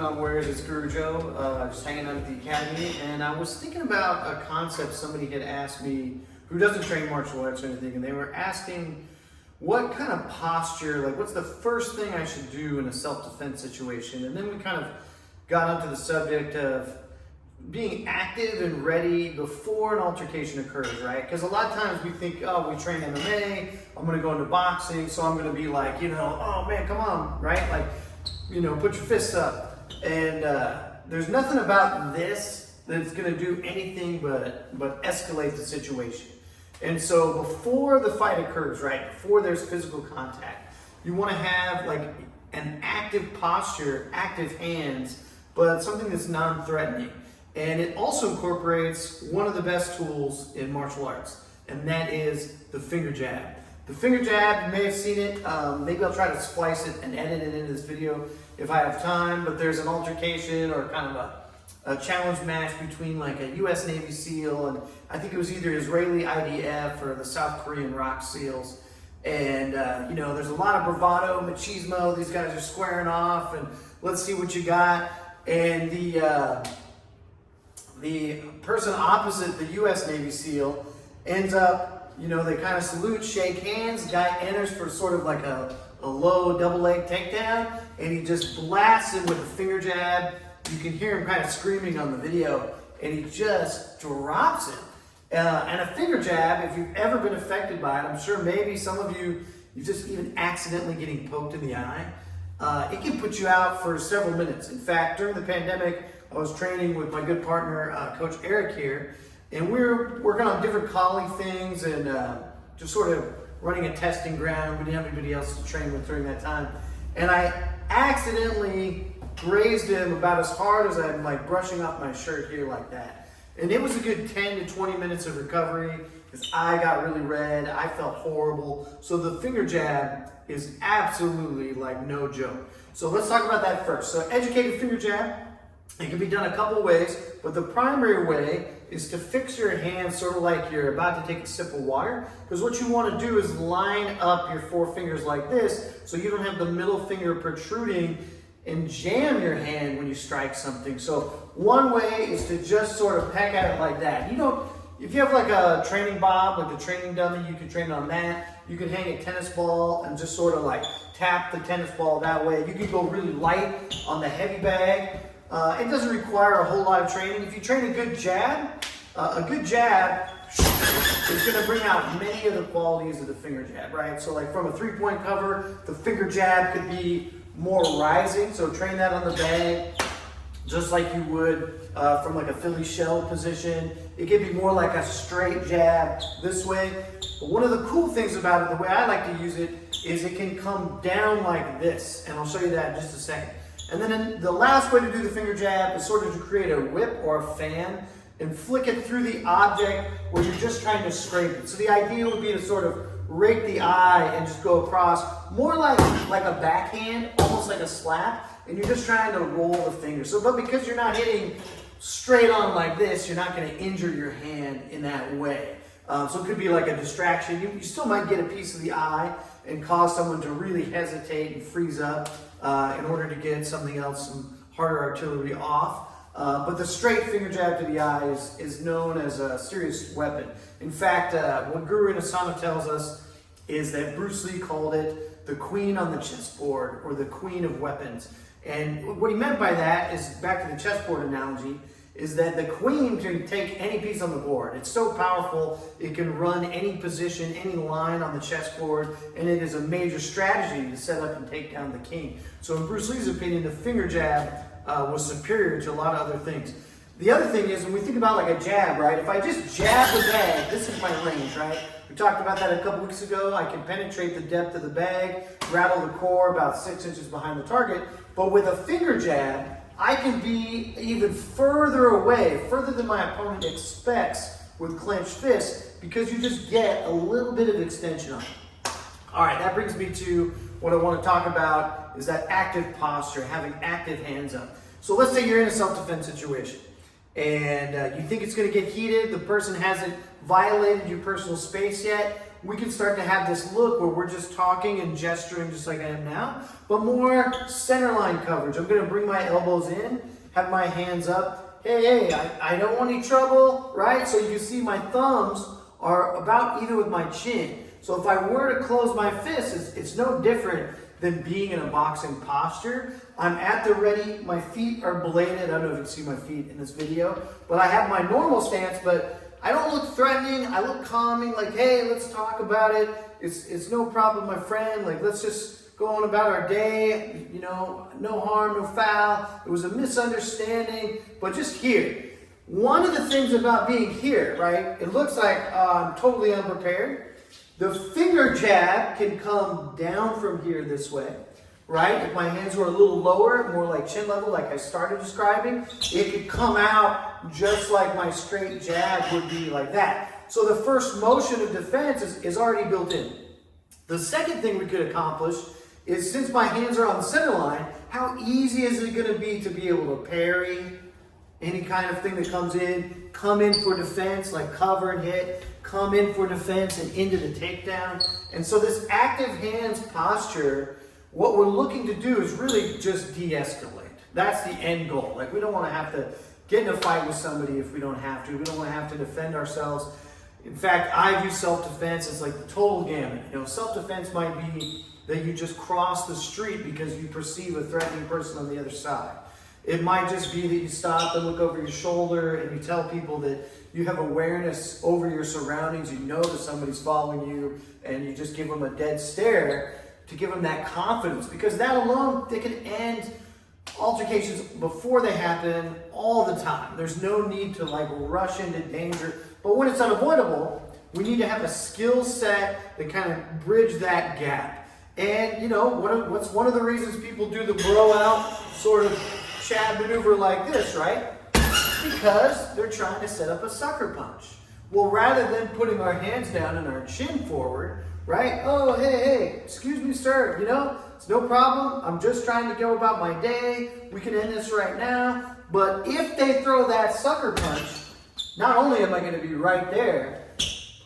doing on Where's It's Guru Joe, just hanging out at the academy, and I was thinking about a concept somebody had asked me who doesn't train martial arts or anything, and they were asking what kind of posture, like what's the first thing I should do in a self-defense situation, and then we kind of got onto the subject of being active and ready before an altercation occurs, right? Because a lot of times we think, oh, we train MMA, I'm going to go into boxing, so I'm going to be like, oh man, come on, right? Like, put your fists up. And there's nothing about this that's going to do anything but escalate the situation. And so before the fight occurs, right, before there's physical contact, you want to have like an active posture, active hands, but something that's non-threatening. And it also incorporates one of the best tools in martial arts, and that is the finger jab. The finger jab, you may have seen it. Maybe I'll try to splice it and edit it into this video if I have time, but there's an altercation or kind of a challenge match between like a US Navy SEAL and I think it was either Israeli IDF or the South Korean ROK SEALs. And, there's a lot of bravado, machismo. These guys are squaring off and let's see what you got. And the person opposite the US Navy SEAL ends up, they kind of salute, shake hands. The guy enters for sort of like a low double leg takedown, and he just blasts him with a finger jab. You can hear him kind of screaming on the video, and he just drops him. And a finger jab, if you've ever been affected by it, I'm sure maybe some of you just even accidentally getting poked in the eye, it can put you out for several minutes. In fact, during the pandemic, I was training with my good partner, Coach Eric here, and we were working on different colleague things and just sort of running a testing ground. We didn't have anybody else to train with during that time. And I accidentally grazed him about as hard as I'm like brushing off my shirt here like that. And it was a good 10 to 20 minutes of recovery. His eye got really red. I felt horrible. So the finger jab is absolutely like no joke. So let's talk about that first. So educated finger jab, it can be done a couple ways, but the primary way is to fix your hand sort of like you're about to take a sip of water, because what you want to do is line up your four fingers like this so you don't have the middle finger protruding and jam your hand when you strike something. So one way is to just sort of peck at it like that. If you have like a training bob, like the training dummy, you can train on that. You can hang a tennis ball and just sort of like tap the tennis ball that way. You can go really light on the heavy bag. It doesn't require a whole lot of training. If you train a good jab is going to bring out many of the qualities of the finger jab, right? So like from a three-point cover, the finger jab could be more rising. So train that on the bag, just like you would from like a Philly shell position. It could be more like a straight jab this way. But one of the cool things about it, the way I like to use it, is it can come down like this. And I'll show you that in just a second. And then the last way to do the finger jab is sort of to create a whip or a fan and flick it through the object where you're just trying to scrape it. So the idea would be to sort of rake the eye and just go across, more like a backhand, almost like a slap, and you're just trying to roll the finger. But because you're not hitting straight on like this, you're not going to injure your hand in that way. So it could be like a distraction. You still might get a piece of the eye and cause someone to really hesitate and freeze up in order to get something else, some harder artillery off. But the straight finger jab to the eye is known as a serious weapon. In fact, what Guru Asana tells us is that Bruce Lee called it the queen on the chessboard, or the queen of weapons. And what he meant by that is, back to the chessboard analogy, is that the queen can take any piece on the board. It's so powerful, it can run any position, any line on the chessboard, and it is a major strategy to set up and take down the king. So in Bruce Lee's opinion, the finger jab was superior to a lot of other things. The other thing is, when we think about like a jab, right? If I just jab the bag, this is my range, right? We talked about that a couple weeks ago. I can penetrate the depth of the bag, rattle the core about 6 inches behind the target. But with a finger jab, I can be even further away, further than my opponent expects with clenched fists, because you just get a little bit of extension on it. All right, that brings me to what I want to talk about, is that active posture, having active hands up. So let's say you're in a self-defense situation and you think it's going to get heated. The person hasn't violated your personal space yet, we can start to have this look where we're just talking and gesturing just like I am now, but more center line coverage. I'm gonna bring my elbows in, have my hands up. Hey, I don't want any trouble, right? So you can see my thumbs are about even with my chin. So if I were to close my fists, it's no different than being in a boxing posture. I'm at the ready, my feet are bladed. I don't know if you can see my feet in this video, but I have my normal stance, but I don't look threatening, I look calming, like, hey, let's talk about it. It's no problem, my friend, like, let's just go on about our day, you know, no harm, no foul. It was a misunderstanding, but just here. One of the things about being here, right, it looks like I'm totally unprepared. The finger jab can come down from here this way, right? If my hands were a little lower, more like chin level, like I started describing, it could come out just like my straight jab would be like that. So the first motion of defense is already built in. The second thing we could accomplish is, since my hands are on the center line, how easy is it going to be able to parry any kind of thing that comes in, come in for defense, like cover and hit, come in for defense and into the takedown. And so this active hands posture, what we're looking to do is really just de-escalate. That's the end goal. Like, we don't want to have to get in a fight with somebody if we don't have to. We don't want to have to defend ourselves. In fact, I view self-defense as like the total gamut. You know, self-defense might be that you just cross the street because you perceive a threatening person on the other side. It might just be that you stop and look over your shoulder and you tell people that you have awareness over your surroundings. You know that somebody's following you, and you just give them a dead stare to give them that confidence, because that alone, they can end altercations before they happen all the time. There's no need to like rush into danger. But when it's unavoidable, we need to have a skill set that kind of bridge that gap. And you know, what's one of the reasons people do the bro out sort of Chad maneuver like this, right? Because they're trying to set up a sucker punch. Well, rather than putting our hands down and our chin forward, right? Oh, hey, excuse me, sir, you know, it's no problem. I'm just trying to go about my day. We can end this right now. But if they throw that sucker punch, not only am I going to be right there,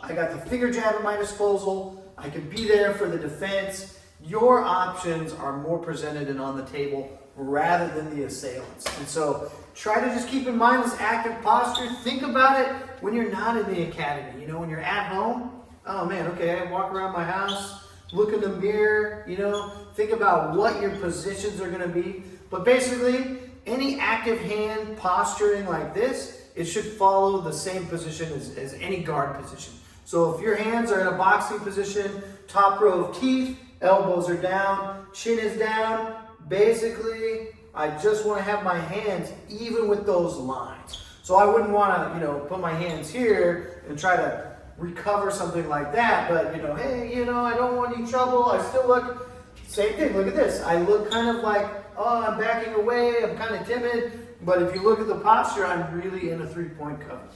I got the finger jab at my disposal. I can be there for the defense. Your options are more presented and on the table rather than the assailants. And so try to just keep in mind this active posture. Think about it when you're not in the academy. You know, when you're at home, oh man, okay, I walk around my house, look in the mirror, you know, think about what your positions are going to be. But basically, any active hand posturing like this, it should follow the same position as any guard position. So if your hands are in a boxing position, top row of teeth, elbows are down, chin is down, basically, I just want to have my hands even with those lines. So I wouldn't want to, you know, put my hands here and try to recover something like that. But, you know, hey, you know, I don't want any trouble. I still look, same thing, look at this. I look kind of like, oh, I'm backing away, I'm kind of timid. But if you look at the posture, I'm really in a three-point cover.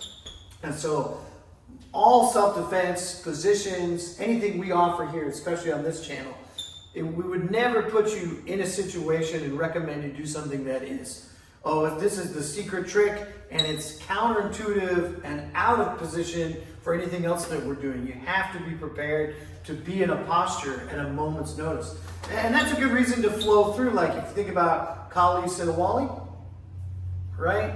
And so all self-defense positions, anything we offer here, especially on this channel, we would never put you in a situation and recommend you do something that is, oh, if this is the secret trick and it's counterintuitive and out of position for anything else that we're doing. You have to be prepared to be in a posture at a moment's notice. And that's a good reason to flow through. Like if you think about Kali Sinawali, right?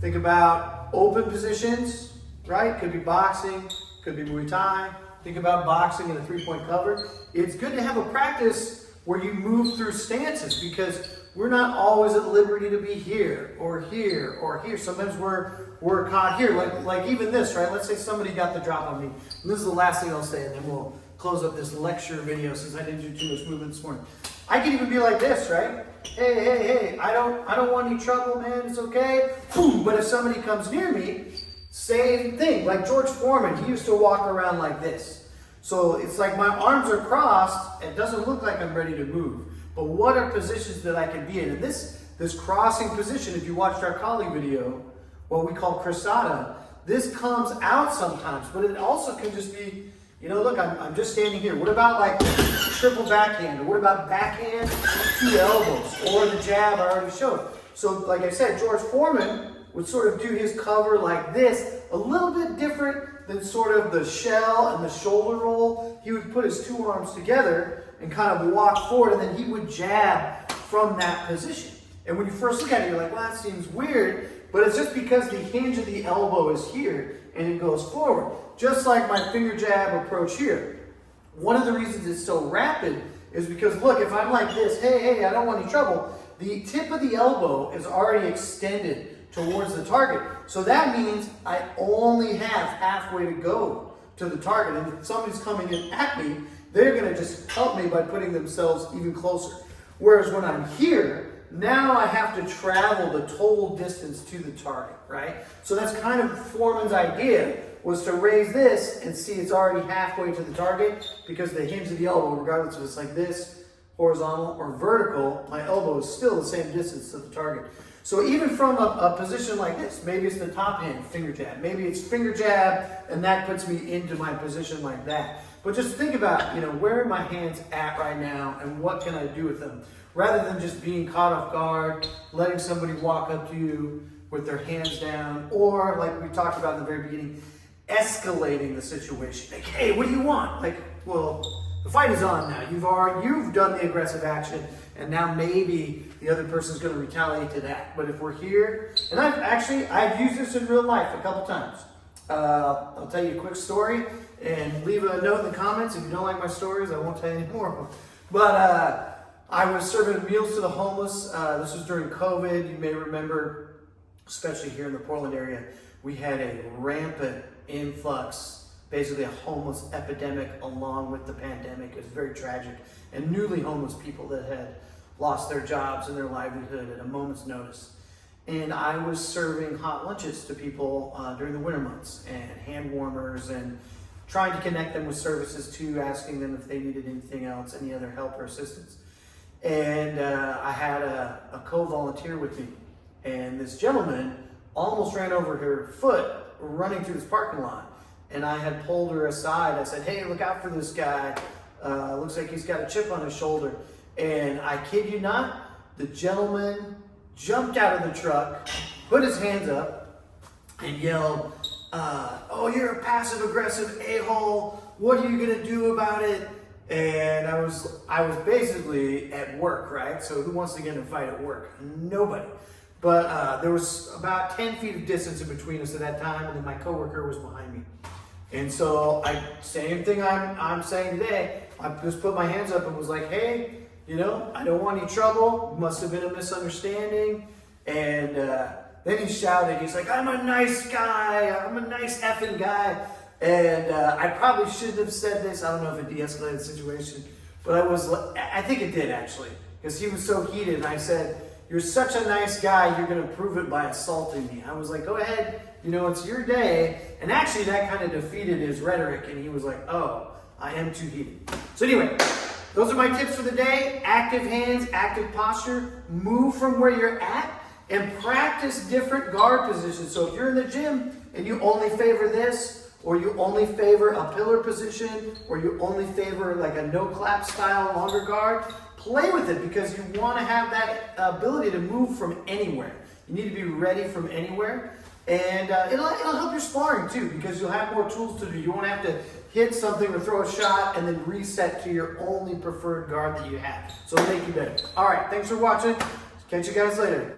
Think about open positions, right? Could be boxing, could be Muay Thai. Think about boxing in a three-point cover. It's good to have a practice where you move through stances, because we're not always at liberty to be here or here or here. Sometimes we're caught here, like even this, right? Let's say somebody got the drop on me. And this is the last thing I'll say, and then we'll close up this lecture video since I didn't do too much movement this morning. I can even be like this, right? Hey, I don't want any trouble, man. It's okay. Boom. But if somebody comes near me, same thing. Like George Foreman, he used to walk around like this. So it's like my arms are crossed. It doesn't look like I'm ready to move. But what are positions that I can be in? And this crossing position, if you watched our Kali video, what we call Krisada, this comes out sometimes, but it also can just be, you know, look, I'm just standing here. What about like triple backhand? Or what about backhand, two elbows, or the jab I already showed? So like I said, George Foreman would sort of do his cover like this, A little bit different than sort of the shell and the shoulder roll. He would put his two arms together and kind of walk forward, and then he would jab from that position. And when you first look at it, you're like, well, that seems weird, but it's just because the hinge of the elbow is here and it goes forward. Just like my finger jab approach here. One of the reasons it's so rapid is because, look, if I'm like this, hey, I don't want any trouble, the tip of the elbow is already extended towards the target. So that means I only have halfway to go to the target. And if somebody's coming in at me, they're going to just help me by putting themselves even closer. Whereas when I'm here, now I have to travel the total distance to the target, right? So that's kind of Foreman's idea, was to raise this and see it's already halfway to the target, because the hinge of the elbow, regardless if it's like this, horizontal or vertical, my elbow is still the same distance to the target. So even from a position like this, maybe it's the top hand, finger jab, maybe it's finger jab, and that puts me into my position like that. But just think about, where are my hands at right now and what can I do with them? Rather than just being caught off guard, letting somebody walk up to you with their hands down, or like we talked about in the very beginning, escalating the situation. Like, hey, what do you want? Like, well, the fight is on now. You've done the aggressive action, and now maybe the other person's going to retaliate to that. But if we're here, and I've used this in real life a couple times. I'll tell you a quick story, and leave a note in the comments. If you don't like my stories, I won't tell you any more of them. But I was serving meals to the homeless. This was during COVID. You may remember, especially here in the Portland area, we had a rampant influx, basically a homeless epidemic along with the pandemic. It was very tragic. And newly homeless people that had lost their jobs and their livelihood at a moment's notice. And I was serving hot lunches to people during the winter months, and hand warmers, and trying to connect them with services too, asking them if they needed anything else, any other help or assistance. And I had a co-volunteer with me, and this gentleman almost ran over her foot running through this parking lot. And I had pulled her aside. I said, hey, look out for this guy. Looks like he's got a chip on his shoulder. And I kid you not, the gentleman jumped out of the truck, put his hands up, and yelled, oh, you're a passive-aggressive a-hole. What are you going to do about it? And I was basically at work, right? So who wants to get in a fight at work? Nobody. But there was about 10 feet of distance in between us at that time, and then my coworker was behind me. And so same thing I'm saying today, I just put my hands up and was like, hey, I don't want any trouble. Must have been a misunderstanding. And then he shouted, he's like, I'm a nice guy. I'm a nice effing guy. And I probably shouldn't have said this. I don't know if it de-escalated the situation, but I think it did actually, because he was so heated. And I said, you're such a nice guy, you're going to prove it by assaulting me. I was like, go ahead, it's your day. And actually that kind of defeated his rhetoric, and he was like, oh, I am too heated. So anyway, those are my tips for the day. Active hands, active posture, move from where you're at, and practice different guard positions. So if you're in the gym and you only favor this, or you only favor a pillar position, or you only favor like a no clap style longer guard, play with it, because you want to have that ability to move from anywhere. You need to be ready from anywhere. And it'll help your sparring too, because you'll have more tools to do. You won't have to hit something or throw a shot and then reset to your only preferred guard that you have. So it'll make you better. All right, thanks for watching. Catch you guys later.